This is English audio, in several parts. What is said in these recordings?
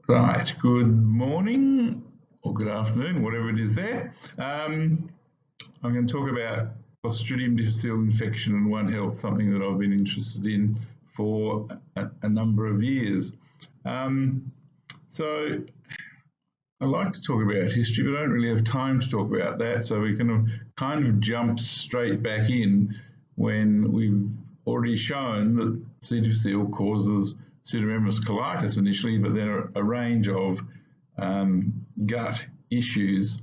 Right, good morning or good afternoon, whatever it is there. I'm going to talk about Clostridium difficile infection and One Health, something that I've been interested in for a number of years. So I like to talk about history, but I don't really have time to talk about that, so we can kind of jump straight back in when we've already shown that C. difficile causes pseudomembranous colitis initially, but then a range of gut issues.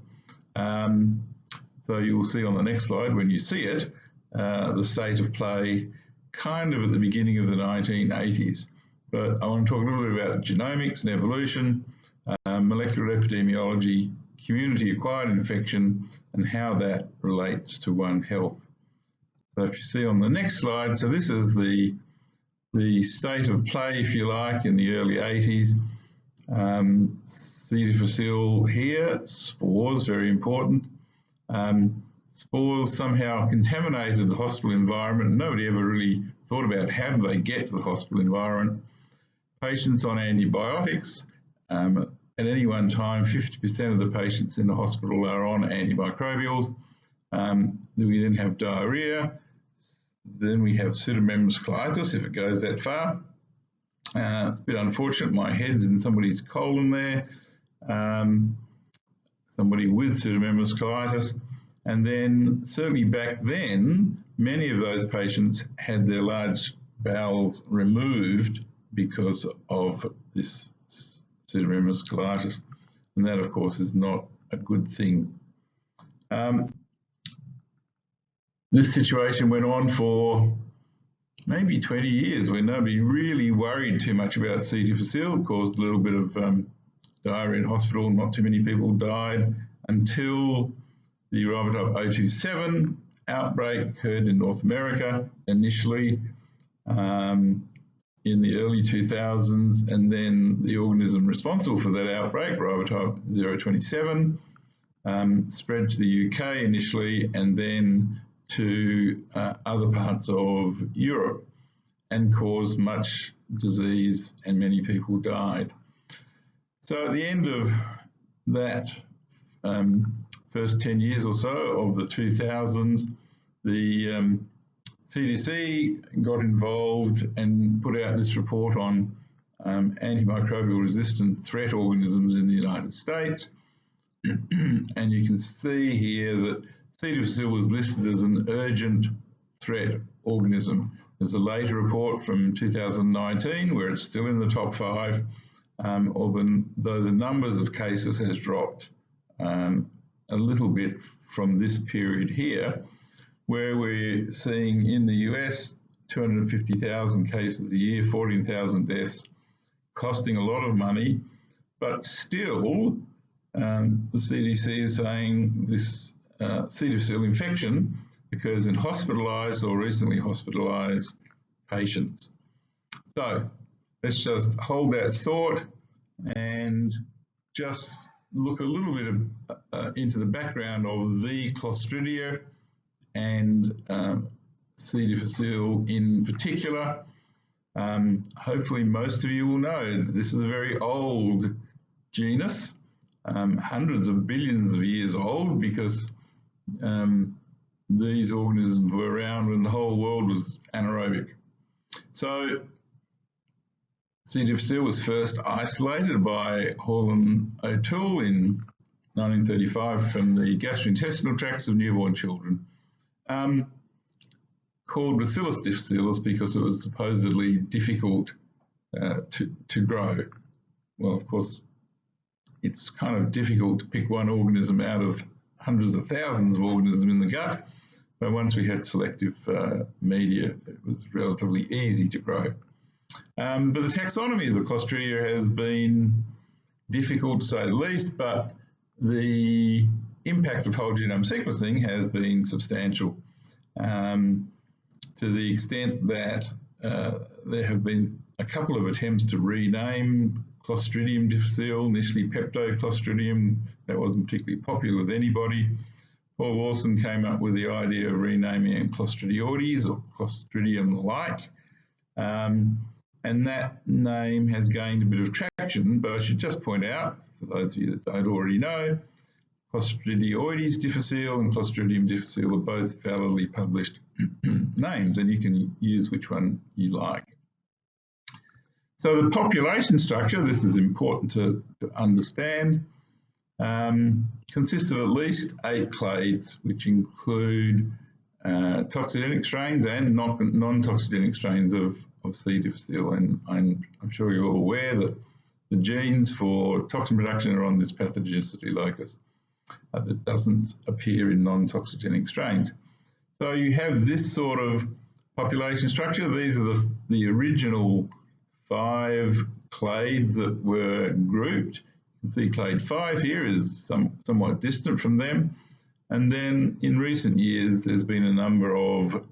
So you'll see on the next slide, when you see it, the state of play kind of at the beginning of the 1980s. But I want to talk a little bit about genomics and evolution, molecular epidemiology, community-acquired infection, and how that relates to One Health. So if you see on the next slide, so this is the state of play, if you like, in the early 80s. C. difficile here, spores, very important. Spores somehow contaminated the hospital environment. Nobody ever really thought about how do they get to the hospital environment. Patients on antibiotics, at any one time, 50% of the patients in the hospital are on antimicrobials. We then have diarrhea. Then we have pseudomembranous colitis, if it goes that far. It's a bit unfortunate, my head's in somebody's colon there. Somebody with pseudomembranous colitis. And then certainly back then, many of those patients had their large bowels removed because of this pseudomembranous colitis. And that, of course, is not a good thing. This situation went on for maybe 20 years where nobody really worried too much about C. difficile. It caused a little bit of diarrhea in hospital, not too many people died until the Biomedical 027 outbreak occurred in North America initially in the early 2000s, and then the organism responsible for that outbreak, Biomedical 027, spread to the UK initially and then to other parts of Europe and caused much disease, and many people died. So at the end of that first 10 years or so of the 2000s, the CDC got involved and put out this report on antimicrobial resistant threat organisms in the United States. And you can see here that C. difficile was listed as an urgent threat organism. There's a later report from 2019 where it's still in the top 5, although the numbers of cases has dropped a little bit from this period here, where we're seeing in the US 250,000 cases a year, 14,000 deaths, costing a lot of money, but still the CDC is saying this C. difficile infection occurs in hospitalised or recently hospitalised patients. So let's just hold that thought and just look a little bit into the background of the Clostridia and C. difficile in particular. Hopefully most of you will know that this is a very old genus, hundreds of billions of years old, because these organisms were around when the whole world was anaerobic. So C. difficile was first isolated by Hall and O'Toole in 1935 from the gastrointestinal tracts of newborn children, called Bacillus difficile because it was supposedly difficult to grow. Well, of course, it's kind of difficult to pick one organism out of hundreds of thousands of organisms in the gut, but once we had selective media, it was relatively easy to grow. But the taxonomy of the Clostridia has been difficult to say the least, but the impact of whole genome sequencing has been substantial, to the extent that there have been a couple of attempts to rename Clostridium difficile, initially Peptoclostridium. That wasn't particularly popular with anybody. Paul Wilson came up with the idea of renaming it Clostridioides or Clostridium-like. and that name has gained a bit of traction, but I should just point out, for those of you that don't already know, Clostridioides difficile and Clostridium difficile are both validly published names, and you can use which one you like. So the population structure, this is important to understand, consists of at least 8 clades, which include toxigenic strains and non-toxigenic strains of C. difficile. And I'm sure you're all aware that the genes for toxin production are on this pathogenicity locus that doesn't appear in non-toxigenic strains. So you have this sort of population structure. These are the original 5 clades that were grouped. You can see clade 5 here is somewhat distant from them. And then in recent years, there's been a number of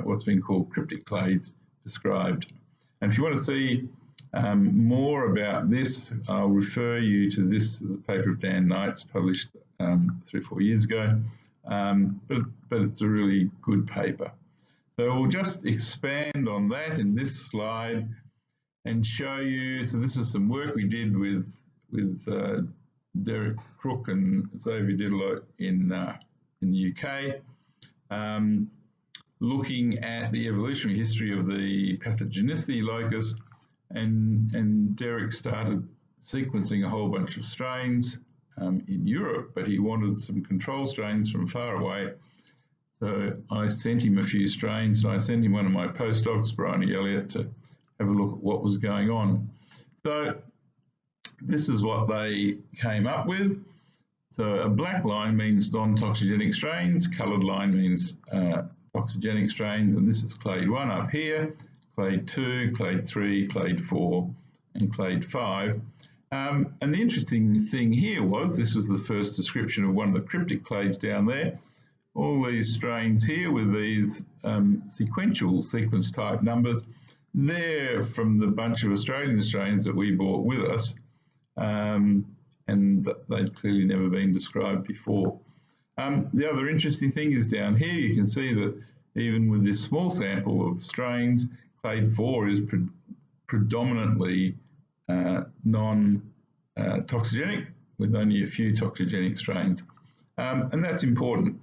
what's been called cryptic clades described. And if you want to see more about this, I'll refer you to this paper of Dan Knight's published 3 or 4 years ago, but it's a really good paper. So we'll just expand on that in this slide and show you. So this is some work we did with Derek Crook and Xavier Didelot in the UK, looking at the evolutionary history of the pathogenicity locus, and Derek started sequencing a whole bunch of strains in Europe, but he wanted some control strains from far away. So I sent him a few strains, and I sent him one of my postdocs, Brian Elliott, to have a look at what was going on. So this is what they came up with. So a black line means non-toxigenic strains, coloured line means toxigenic strains, and this is clade 1 up here, clade 2, clade 3, clade 4, and clade 5. And the interesting thing here was, this was the first description of one of the cryptic clades down there. All these strains here with these sequential sequence type numbers, they're from the bunch of Australian strains that we brought with us, and they'd clearly never been described before. The other interesting thing is down here, you can see that even with this small sample of strains, clade 4 is predominantly non-toxigenic, with only a few toxigenic strains. And that's important.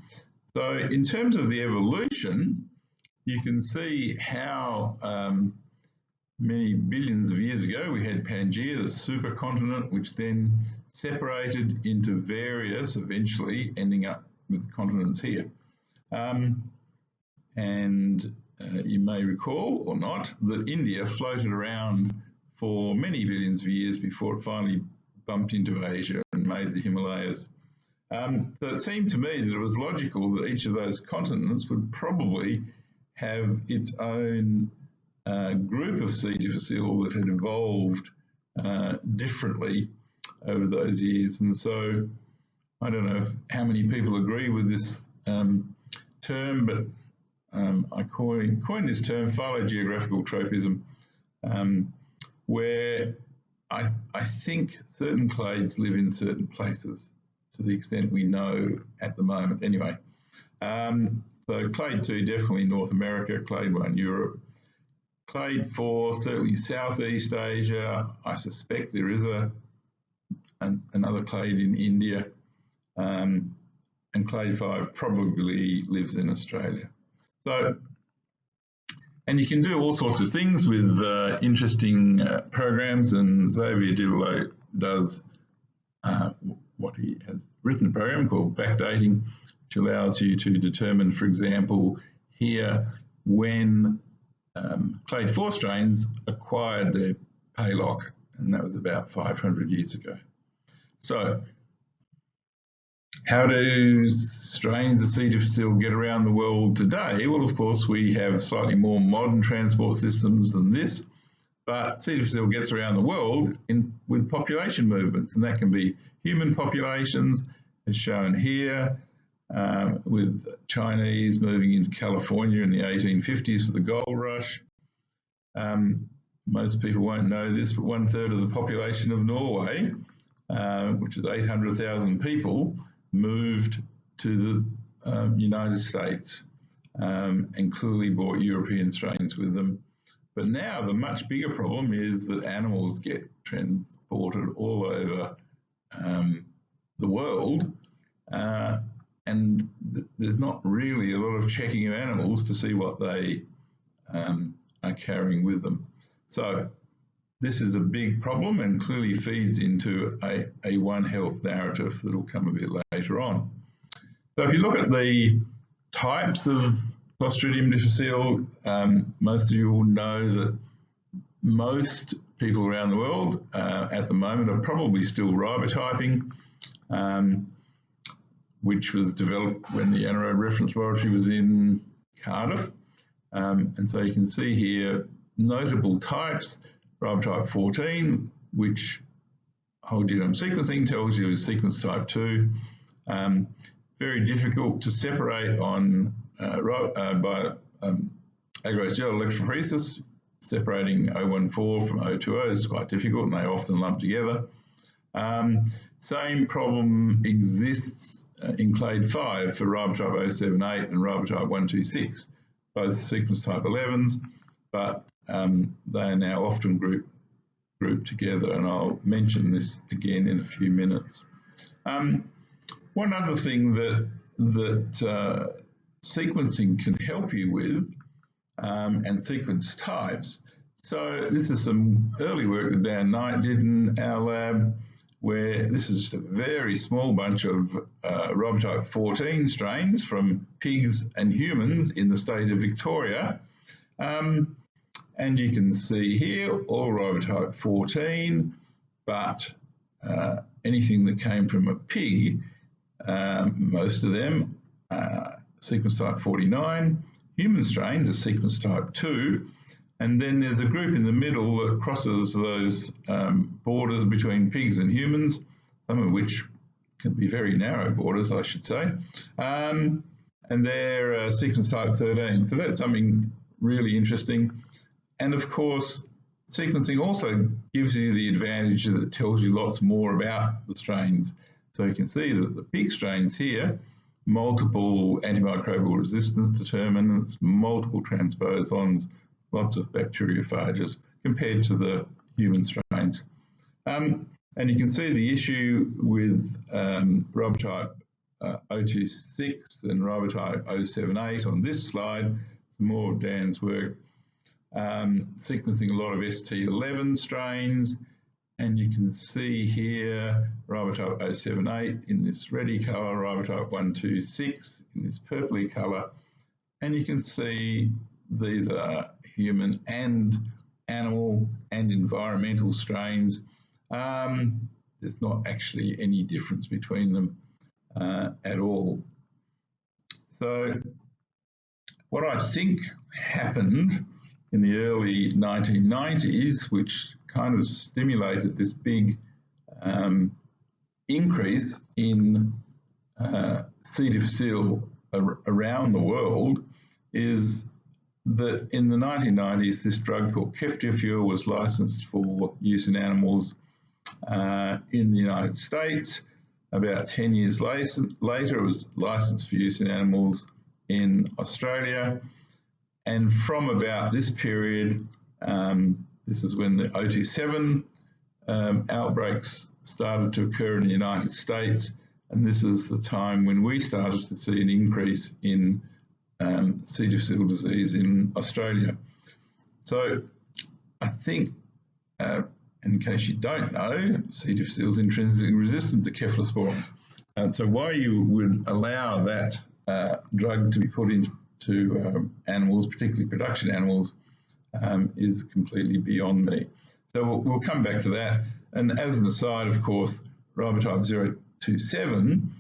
So in terms of the evolution, you can see how many billions of years ago we had Pangaea, the supercontinent, which then separated into various, eventually ending up with continents here. You may recall, or not, that India floated around for many billions of years before it finally bumped into Asia and made the Himalayas. So it seemed to me that it was logical that each of those continents would probably have its own group of C. difficile that had evolved differently over those years. And so I don't know how many people agree with this term, but I coined this term phylogeographical tropism, where I think certain clades live in certain places to the extent we know at the moment anyway. So clade 2 definitely North America, clade 1 Europe, clade 4 certainly Southeast Asia. I suspect there is another clade in India, and clade 5 probably lives in Australia. So, and you can do all sorts of things with interesting programs, and Xavier Didelot does what he has written a program called backdating, which allows you to determine, for example, here when clade 4 strains acquired their paylock, and that was about 500 years ago. So, how do strains of C. difficile get around the world today? Well, of course, we have slightly more modern transport systems than this, but C. difficile gets around the world with population movements, and that can be human populations, as shown here, with Chinese moving into California in the 1850s for the gold rush. Most people won't know this, but 1/3 of the population of Norway, which is 800,000 people, moved to the United States and clearly brought European strains with them. But now the much bigger problem is that animals get transported all over the world, and there's not really a lot of checking of animals to see what they are carrying with them. So this is a big problem and clearly feeds into a One Health narrative that will come a bit later on. So if you look at the types of Clostridium difficile, most of you will know that most people around the world at the moment are probably still ribotyping, which was developed when the anaerobe reference laboratory was in Cardiff. And so you can see here notable types, ribotype 14, which whole genome sequencing tells you is sequence type 2. Very difficult to separate on by agarose gel electrophoresis. Separating 014 from 020 is quite difficult, and they often lump together. Same problem exists in clade 5 for ribotype 078 and ribotype 126, both sequence type 11s, but they are now often grouped together, and I'll mention this again in a few minutes. One other thing that sequencing can help you with, and sequence types. So this is some early work that Dan Knight did in our lab, where this is just a very small bunch of ribotype 14 strains from pigs and humans in the state of Victoria. And you can see here all ribotype 14, but anything that came from a pig, most of them sequence type 49, human strains are sequence type 2, and then there's a group in the middle that crosses those borders between pigs and humans, some of which can be very narrow borders, I should say, and they're sequence type 13. So that's something really interesting. And of course, sequencing also gives you the advantage that it tells you lots more about the strains. So you can see that the pig strains here, multiple antimicrobial resistance determinants, multiple transposons, lots of bacteriophages compared to the human strains. And you can see the issue with ribotype 026 and ribotype 078 on this slide. Some more of Dan's work. Sequencing a lot of ST11 strains, and you can see here ribotype 078 in this reddy colour, ribotype 126 in this purpley colour, and you can see these are human and animal and environmental strains. There's not actually any difference between them at all. So what I think happened in the early 1990s, which kind of stimulated this big increase in C. difficile around the world, is that in the 1990s, this drug called ceftiofur was licensed for use in animals in the United States. About 10 years later, it was licensed for use in animals in Australia. And from about this period, this is when the 027 outbreaks started to occur in the United States, and this is the time when we started to see an increase in C. difficile disease in Australia. So I think, in case you don't know, C. difficile is intrinsically resistant to cephalosporin. So why you would allow that drug to be put into animals, particularly production animals, is completely beyond me. So we'll come back to that. And as an aside, of course, ribotype 027,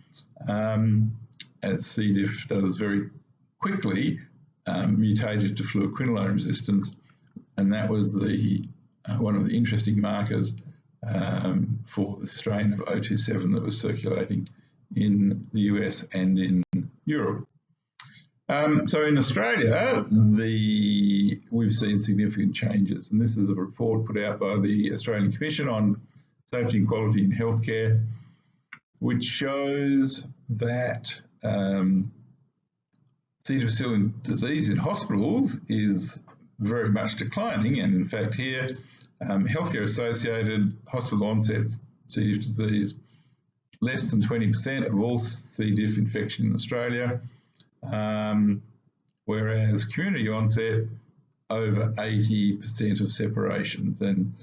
as C. diff does very quickly, mutated to fluoroquinolone resistance, and that was the one of the interesting markers for the strain of 027 that was circulating in the US and in Europe. So in Australia, we've seen significant changes, and this is a report put out by the Australian Commission on Safety and Quality in Healthcare, which shows that C. difficile disease in hospitals is very much declining, and in fact here, healthcare-associated hospital onset C. diff disease, less than 20% of all C. diff infection in Australia, whereas community onset, over 80% of separations. And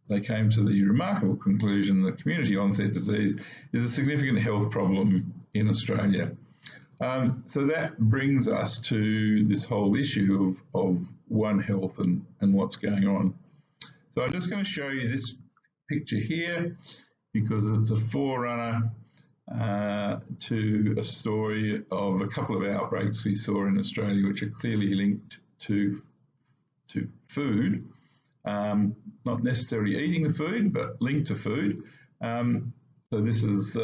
they came to the remarkable conclusion that community onset disease is a significant health problem in Australia. So that brings us to this whole issue of One Health and what's going on. So I'm just going to show you this picture here because it's a forerunner to a story of a couple of outbreaks we saw in Australia which are clearly linked to food, not necessarily eating the food, but linked to food. So this is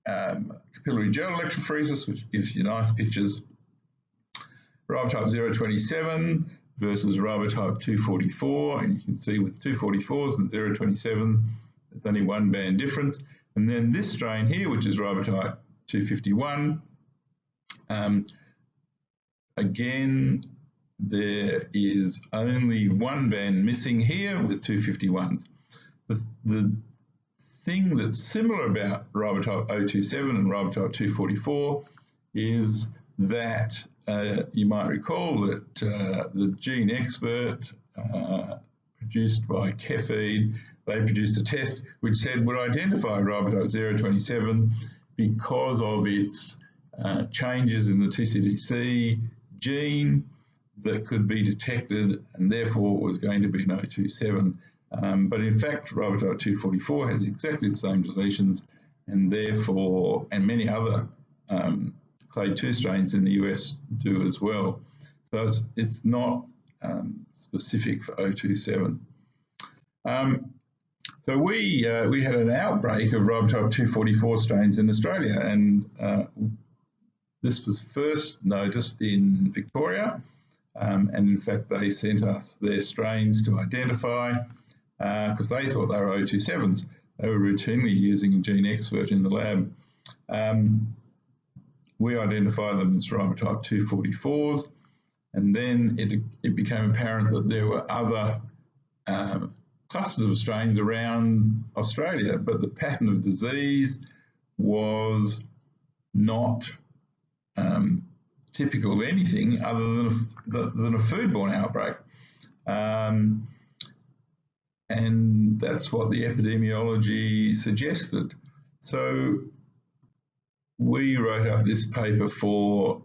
capillary gel electrophoresis, which gives you nice pictures. Ribotype 027 versus ribotype 244, and you can see with 244s and 027, there's only one band difference. And then this strain here, which is ribotype 251, again, there is only one band missing here with 251s. The thing that's similar about ribotype 027 and ribotype 244 is that you might recall that the Gene Expert produced by Kefeed, they produced a test which said would identify ribotype 027 because of its changes in the TCDC gene that could be detected, and therefore was going to be an 027. But in fact, ribotype 244 has exactly the same deletions, and therefore, and many other clade 2 strains in the US do as well. So it's not specific for 027. So we had an outbreak of ribotype 244 strains in Australia, and this was first noticed in Victoria, and in fact they sent us their strains to identify because they thought they were 027s. They were routinely using a Gene Expert in the lab. We identified them as ribotype 244s, and then it became apparent that there were other clusters of strains around Australia, but the pattern of disease was not typical of anything other than a foodborne outbreak. And that's what the epidemiology suggested. So we wrote up this paper for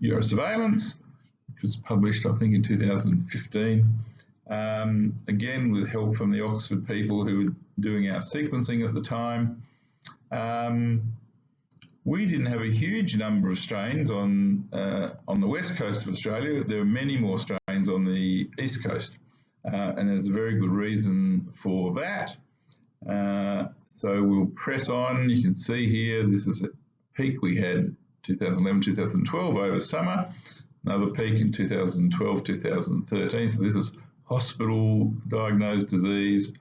Eurosurveillance, which was published, I think, in 2015, again with help from the Oxford people who were doing our sequencing at the time. We didn't have a huge number of strains on the west coast of Australia. There were many more strains on the east coast, and there's a very good reason for that. So we'll press on. You can see here, this is a peak we had 2011, 2012 over summer, another peak in 2012, 2013. So this is hospital diagnosed disease. If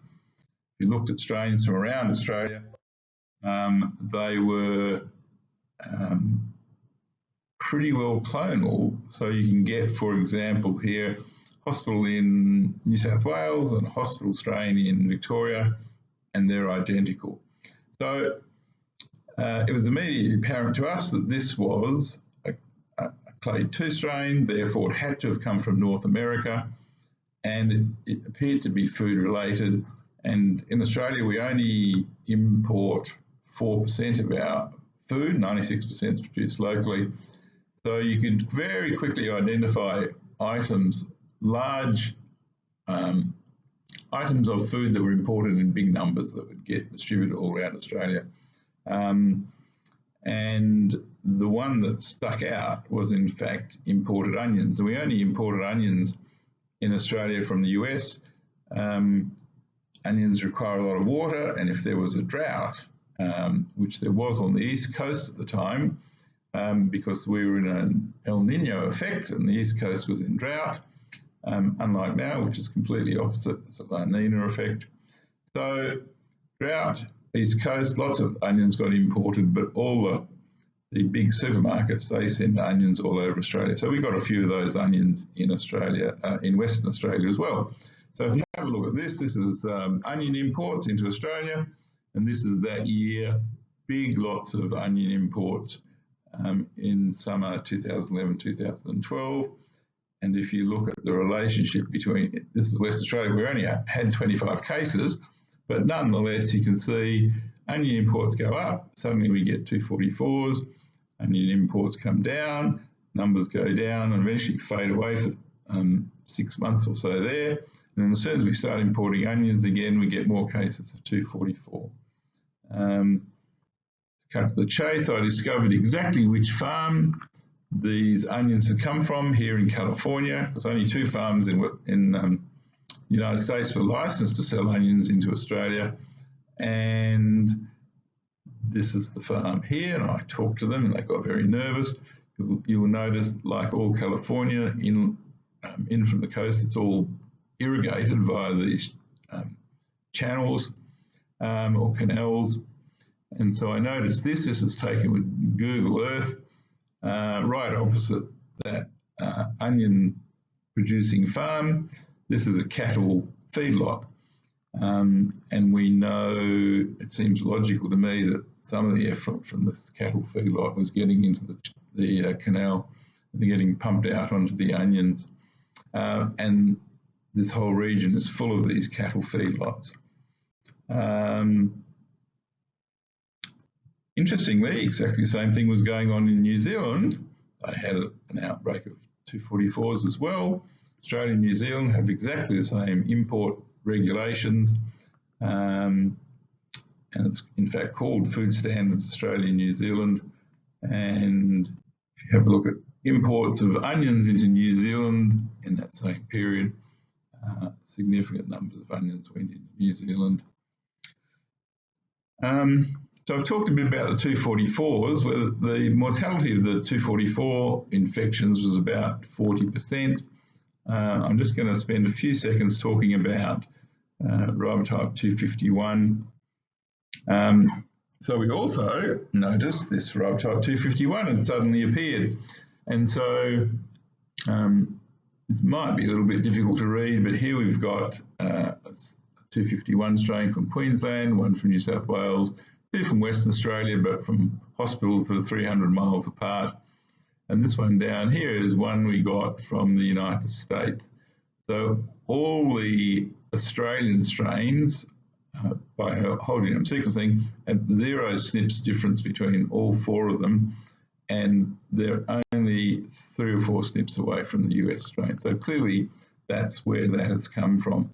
you looked at strains from around Australia, they were pretty well clonal. So you can get, for example, here, hospital in New South Wales and a hospital strain in Victoria, and they're identical. So it was immediately apparent to us that this was a clade 2 strain, therefore it had to have come from North America, and it appeared to be food related. And in Australia, we only import 4% of our food, 96% is produced locally. So you could very quickly identify items, large items of food that were imported in big numbers that would get distributed all around Australia. And the one that stuck out was in fact imported onions. And we only imported onions in Australia from the US. Onions require a lot of water, and if there was a drought, which there was on the east coast at the time, because we were in an El Nino effect and the east coast was in drought, unlike now, which is completely opposite. It's a La Nina effect. So drought, east coast, lots of onions got imported, but all the big supermarkets, they send onions all over Australia. So we've got a few of those onions in Australia, in Western Australia as well. So if you have a look at this, this is onion imports into Australia, and this is that year, big lots of onion imports in summer 2011, 2012. And if you look at the relationship between, this is West Australia, we only had 25 cases, but nonetheless, you can see onion imports go up, suddenly we get 244s, onion imports come down, numbers go down and eventually fade away for 6 months or so there. And then as soon as we start importing onions again, we get more cases of 244. To cut to the chase, I discovered exactly which farm these onions had come from here in California. There's only 2 farms in the United States were licensed to sell onions into Australia. And this is the farm here, and I talked to them and they got very nervous. You will notice, like all California, in from the coast, it's all irrigated via these channels or canals. And so I noticed this is taken with Google Earth, right opposite that onion producing farm. This is a cattle feedlot. And we know, it seems logical to me, that some of the effluent from this cattle feedlot was getting into the canal and getting pumped out onto the onions. And this whole region is full of these cattle feedlots. Interestingly, exactly the same thing was going on in New Zealand. They had an outbreak of 244s as well. Australia and New Zealand have exactly the same import regulations, and it's in fact called Food Standards Australia and New Zealand. And if you have a look at imports of onions into New Zealand in that same period, significant numbers of onions went into New Zealand. So I've talked a bit about the 244s, where the mortality of the 244 infections was about 40%. I'm just going to spend a few seconds talking about ribotype 251. So we also noticed this ribotype 251 had suddenly appeared. And so this might be a little bit difficult to read, but here we've got a 251 strain from Queensland, one from New South Wales, 2 from Western Australia, but from hospitals that are 300 miles apart. And this one down here is one we got from the United States. So all the Australian strains, by whole genome sequencing, have 0 SNPs difference between all 4 of them, and they're only 3 or 4 SNPs away from the US strain. So clearly that's where that has come from.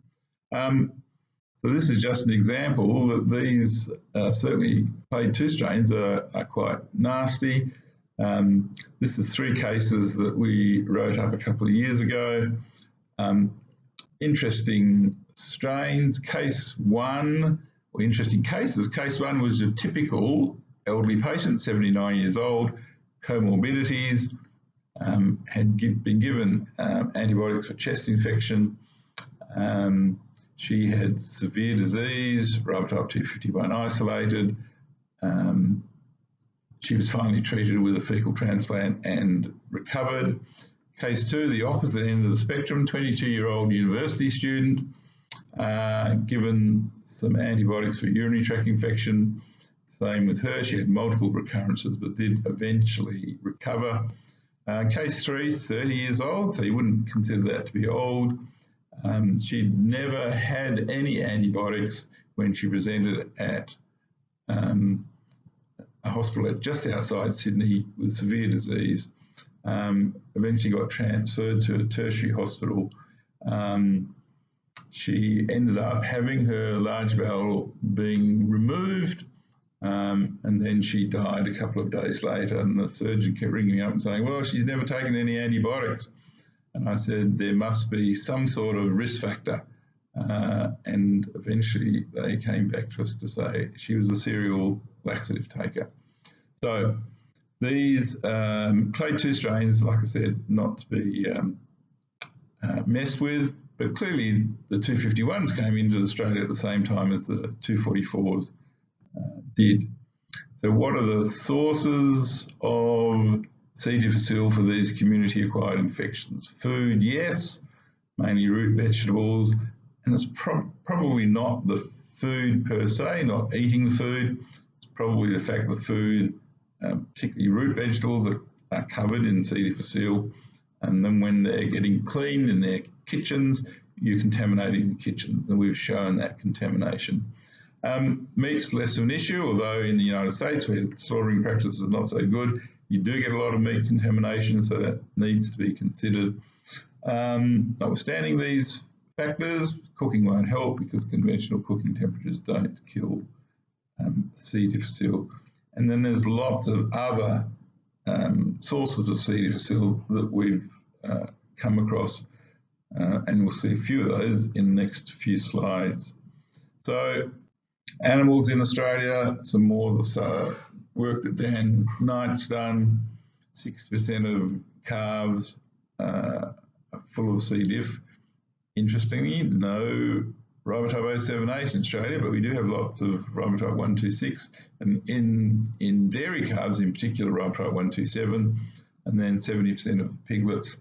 So this is just an example that these certainly clade 2 strains are quite nasty. This is 3 cases that we wrote up a couple of years ago. Interesting strains. Case 1, or interesting cases. Case 1 was a typical elderly patient, 79 years old, comorbidities, had been given antibiotics for chest infection. She had severe disease, ribotype 251 isolated. She was finally treated with a fecal transplant and recovered. Case 2, the opposite end of the spectrum, 22-year-old university student, given some antibiotics for urinary tract infection. Same with her, she had multiple recurrences but did eventually recover. Case 3, 30 years old, so you wouldn't consider that to be old. She'd never had any antibiotics when she presented at a hospital just outside Sydney with severe disease. Eventually got transferred to a tertiary hospital. She ended up having her large bowel being removed, and then she died a couple of days later, and the surgeon kept ringing me up and saying, well, she's never taken any antibiotics. And I said, there must be some sort of risk factor. And eventually they came back to us to say she was a serial laxative taker. So these clade 2 strains, like I said, not to be messed with, but clearly the 251s came into Australia at the same time as the 244s did. So what are the sources of C. difficile for these community-acquired infections? Food, yes, mainly root vegetables, and it's probably not the food per se, not eating the food. It's probably the fact that food, particularly root vegetables, are covered in C. difficile, and then when they're getting cleaned in their kitchens, you're contaminating the kitchens, and we've shown that contamination. Meat's less of an issue, although in the United States where slaughtering practices are not so good, you do get a lot of meat contamination, so that needs to be considered. Notwithstanding these factors, cooking won't help because conventional cooking temperatures don't kill C. difficile. And then there's lots of other sources of C. difficile that we've come across, and we'll see a few of those in the next few slides. So animals in Australia, some more of the work that Dan Knight's done, 60% of calves are full of C. diff. Interestingly, no ribotype 078 in Australia, but we do have lots of ribotype 126, and in dairy calves in particular, ribotype 127, and then 70% of piglets.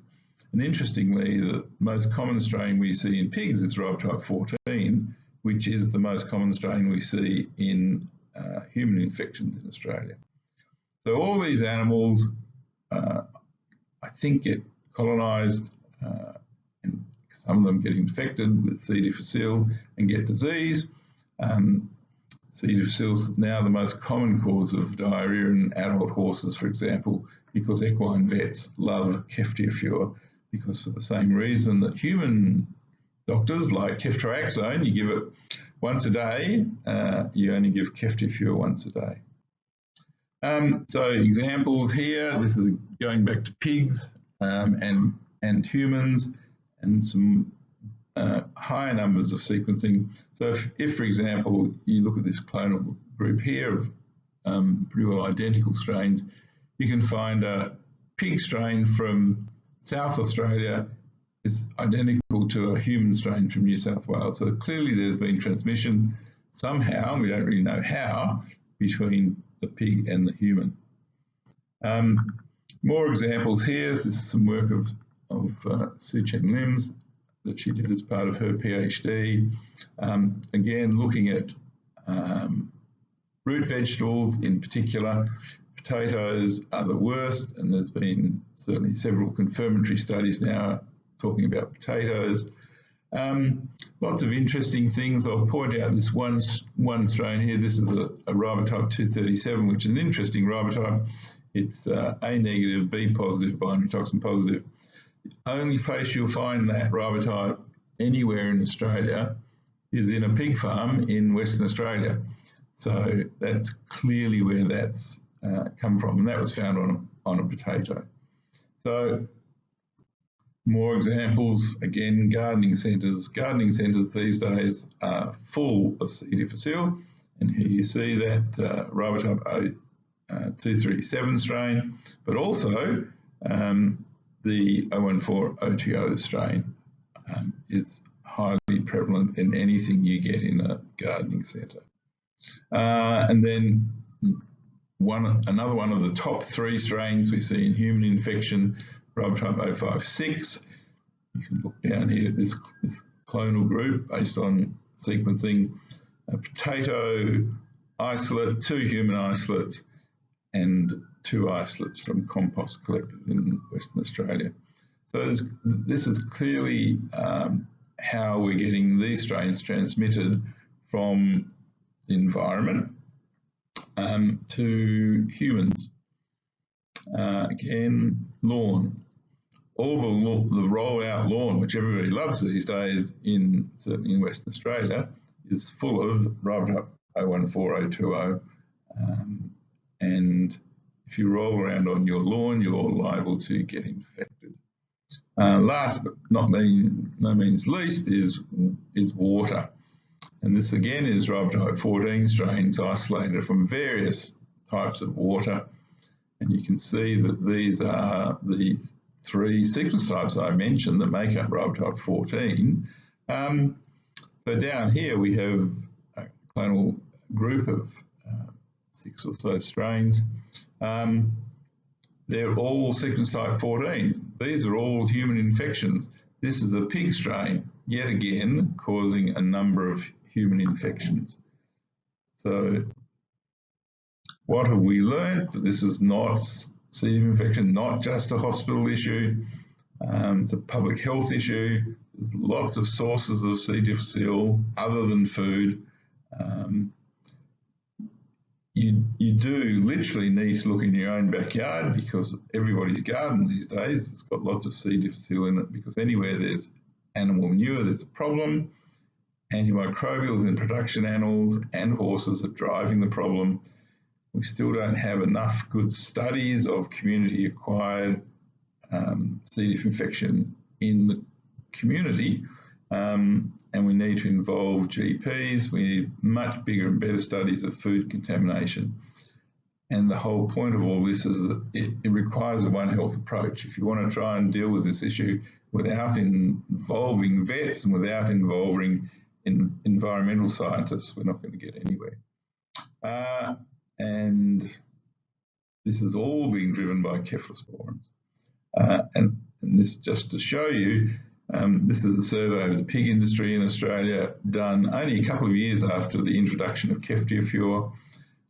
And interestingly, the most common strain we see in pigs is ribotype 14, which is the most common strain we see in human infections in Australia. So all these animals, I think, get colonised, and some of them get infected with C. difficile and get disease. C. difficile is now the most common cause of diarrhoea in adult horses, for example, because equine vets love ceftiofur, because for the same reason that human doctors like ceftriaxone, you give it once a day, you only give ceftiofur once a day. So examples here, this is going back to pigs and humans, and some higher numbers of sequencing. So if, for example, you look at this clonal group here of pretty well identical strains, you can find a pig strain from South Australia is identical to a human strain from New South Wales. So clearly there's been transmission somehow, we don't really know how, between the pig and the human. More examples here. This is some work of Sue Chen Lim's that she did as part of her PhD. Again, looking at root vegetables in particular. Potatoes are the worst, and there's been certainly several confirmatory studies now talking about potatoes. Lots of interesting things. I'll point out this one strain here. This is a ribotype 237, which is an interesting ribotype. It's A negative, B positive, binary toxin positive. The only place you'll find that ribotype anywhere in Australia is in a pig farm in Western Australia. So that's clearly where that's come from, and that was found on a potato. So more examples, again, gardening centres. Gardening centres these days are full of C. difficile, and here you see that ribotype 237 strain, but also the 014-OTO strain is highly prevalent in anything you get in a gardening centre. And then another one of the top 3 strains we see in human infection, ribotype 056. You can look down here at this clonal group based on sequencing. A potato isolate, 2 human isolates, and 2 isolates from compost collected in Western Australia. So this is clearly how we're getting these strains transmitted from the environment to humans. Again, lawn. All the roll-out lawn, which everybody loves these days, certainly in Western Australia, is full of ribotype 014-020. And if you roll around on your lawn, you're liable to get infected. Last but no means least is water. And this again is ribotype 14 strains isolated from various types of water. And you can see that these are the 3 sequence types I mentioned that make up ribotype 14. So down here we have a clonal group of 6 or so strains. They're all sickness type 14. These are all human infections. This is a pig strain, yet again, causing a number of human infections. So what have we learned? That this is not C. diff infection, not just a hospital issue. It's a public health issue. There's lots of sources of C. difficile other than food. You do literally need to look in your own backyard, because everybody's garden these days has got lots of C. difficile in it, because anywhere there's animal manure, there's a problem. Antimicrobials in production animals and horses are driving the problem. We still don't have enough good studies of community-acquired C. diff infection in the community, and we need to involve GPs. We need much bigger and better studies of food contamination. And the whole point of all this is that it requires a One Health approach. If you want to try and deal with this issue without involving vets and without involving environmental scientists, we're not going to get anywhere. And this is all being driven by cephalosporins. And this, just to show you, this is a survey of the pig industry in Australia, done only a couple of years after the introduction of ceftiofur,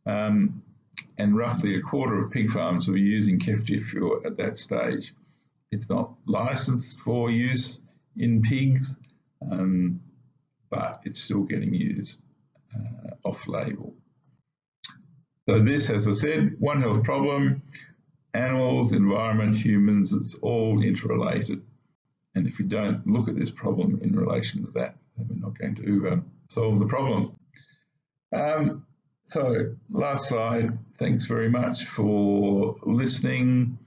and roughly a quarter of pig farms were using ceftiofur at that stage. It's not licensed for use in pigs, but it's still getting used off-label. So this, as I said, One Health problem, animals, environment, humans, it's all interrelated. And if we don't look at this problem in relation to that, then we're not going to solve the problem. So last slide, thanks very much for listening.